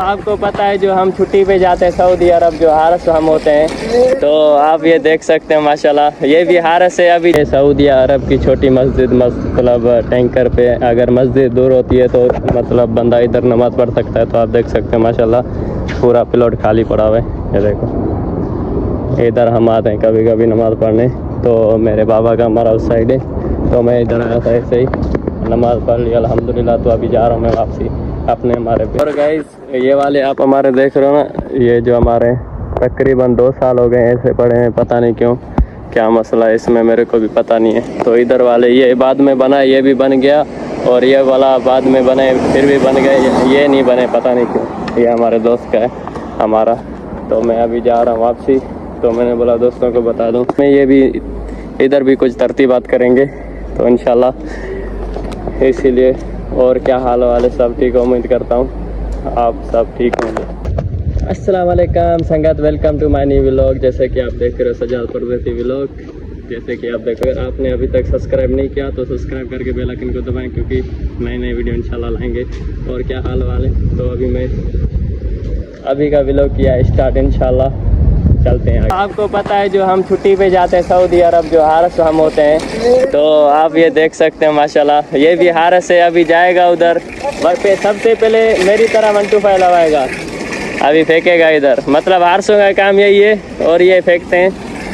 आपको पता है जो हम छुट्टी पे जाते हैं सऊदी अरब, जो हारस हम होते हैं, तो आप ये देख सकते हैं माशाल्लाह ये भी हारस है। अभी सऊदी अरब की छोटी मस्जिद, मतलब टैंकर पे अगर मस्जिद दूर होती है तो मतलब बंदा इधर नमाज़ पढ़ सकता है। तो आप देख सकते हैं माशाल्लाह पूरा प्लॉट खाली पड़ा हुआ है। ये देखो, इधर हम आते हैं कभी कभी नमाज़ पढ़ने, तो मेरे बाबा का हमारा उस साइड है, तो मैं इधर आया था ऐसे ही, नमाज़ पढ़ ली अल्हम्दुलिल्लाह। तो अभी जा रहा हूँ मैं वापसी अपने हमारे पे। और गाइस ये वाले आप हमारे देख रहे हो ना, ये जो हमारे तकरीबन 2 साल हो गए ऐसे पड़े हैं, पता नहीं क्यों, क्या मसला है इसमें मेरे को भी पता नहीं है। तो इधर वाले ये बाद में बना, ये भी बन गया, और ये वाला बाद में बने फिर भी बन गए, ये नहीं बने, पता नहीं क्यों। ये हमारे दोस्त का है हमारा। तो मैं अभी जा रहा हूँ वापसी, तो मैंने बोला दोस्तों को बता दूँ मैं, ये भी इधर भी कुछ तरतीबात करेंगे तो इंशाल्लाह, इसीलिए। और क्या हाल वाले सब ठीक हो, उम्मीद करता हूँ आप सब ठीक होंगे। अस्सलाम वालेकुम संगत, welcome to my new vlog. जैसे कि आप देख रहे हो सजाद परदेसी व्लॉग, जैसे कि आप देखो, अगर आपने अभी तक सब्सक्राइब नहीं किया तो सब्सक्राइब करके बेल आइकन को दबाएं, क्योंकि नए नए वीडियो इंशाल्लाह लाएंगे। और क्या हाल वाले, तो अभी मैं अभी का व्लॉग किया स्टार्ट, इंशाल्लाह चलते हैं। आपको पता है जो हम छुट्टी पे जाते हैं सऊदी अरब, जो हारस हम होते हैं, तो आप ये देख सकते हैं माशाल्लाह ये भी हारस है। अभी जाएगा उधर पे, सबसे पहले मेरी तरह 1 2 5 लगाएगा, अभी फेंकेगा इधर। मतलब हारसों का काम यही है, और ये फेंकते हैं।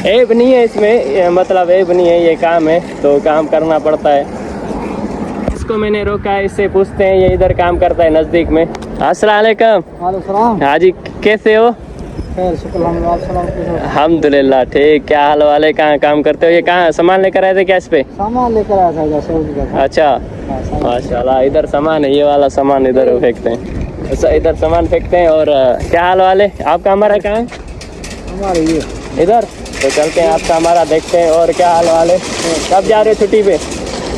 ऐब नहीं है इसमें, मतलब ऐब नहीं है, ये काम है तो काम करना पड़ता है। इसको मैंने रोका है, इससे पूछते हैं, ये इधर काम करता है नज़दीक में। अस्सलाम वालेकुम। हाँ जी, कैसे हो? अल्हम्दुलिल्लाह ठीक। क्या हाल वाले, कहाँ काम करते हो? ये कहाँ सामान लेकर आए थे क्या? इस पे सामान लेकर आया था सऊदी का। अच्छा माशाल्लाह, इधर सामान है, ये वाला सामान इधर फेंकते हैं। अच्छा, इधर सामान फेंकते हैं। और क्या हाल वाले, आपका हमारा कहाँ है? हमारे ये इधर। तो चलते हैं आपका हमारा देखते हैं। और क्या हाल वाले, कब जा रहे हो छुट्टी पे?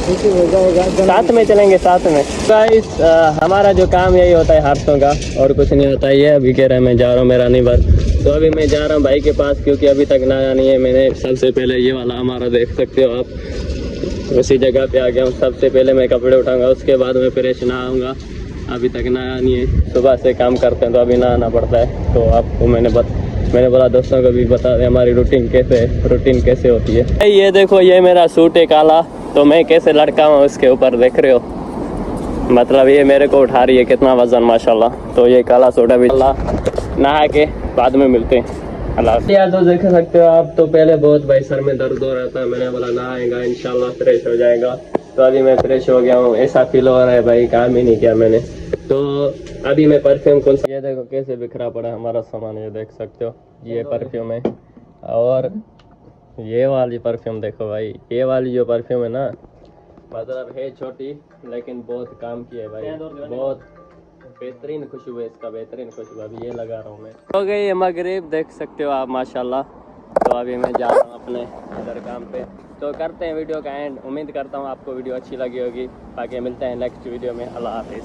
साथ में चलेंगे, साथ में। गाइस हमारा जो काम यही होता है हारसों का, और कुछ नहीं होता है। ये अभी कह रहा है मैं जा रहा हूँ, मेरा नहीं भर, तो अभी मैं जा रहा हूँ भाई के पास, क्योंकि अभी तक नया नहीं है। मैंने सबसे पहले ये वाला हमारा देख सकते हो आप, उसी जगह पे आ गया हूँ। सबसे पहले मैं कपड़े उठाऊंगा, उसके बाद मैं फ्रेश नहाऊंगा। अभी तक नया नहीं है, सुबह से काम करते हैं तो अभी नहाना पड़ता है। तो आपको मैंने बोला दोस्तों को भी बता दें हमारी रूटीन कैसे होती है। ये देखो, ये मेरा सूट है काला, तो मैं कैसे लड़का हूँ उसके ऊपर, देख रहे हो, मतलब ये मेरे को उठा रही है, कितना वजन माशाल्लाह। तो ये काला सूट अभी नहा के बाद में मिलते हैं। अल्लाह यार, तो देख सकते हो आप, तो पहले बहुत भाई सर में दर्द हो रहा था, मैंने बोला नहाएगा इंशाल्लाह फ्रेश हो जाएगा। तो अभी मैं फ्रेश हो गया हूँ, ऐसा फील हो रहा है भाई, काम ही नहीं किया मैंने। तो अभी मैं परफ्यूम कौन सा, ये देखो कैसे बिखरा पड़ा है हमारा सामान, ये देख सकते हो, ये परफ्यूम है। और ये वाली परफ्यूम देखो भाई, ये वाली जो परफ्यूम है ना, मतलब है छोटी लेकिन बहुत काम की है भाई, बहुत बेहतरीन खुशबू है इसका, बेहतरीन खुशबू। अभी ये लगा रहा हूँ मैं। हो गई है मगरिब, देख सकते हो आप माशाल्लाह। तो अभी मैं जा रहा हूँ अपने इधर काम पे, तो करते हैं वीडियो का एंड। उम्मीद करता हूँ आपको वीडियो अच्छी लगी होगी। बाकी मिलते हैं नेक्स्ट वीडियो में। अल्लाह हाफिज़।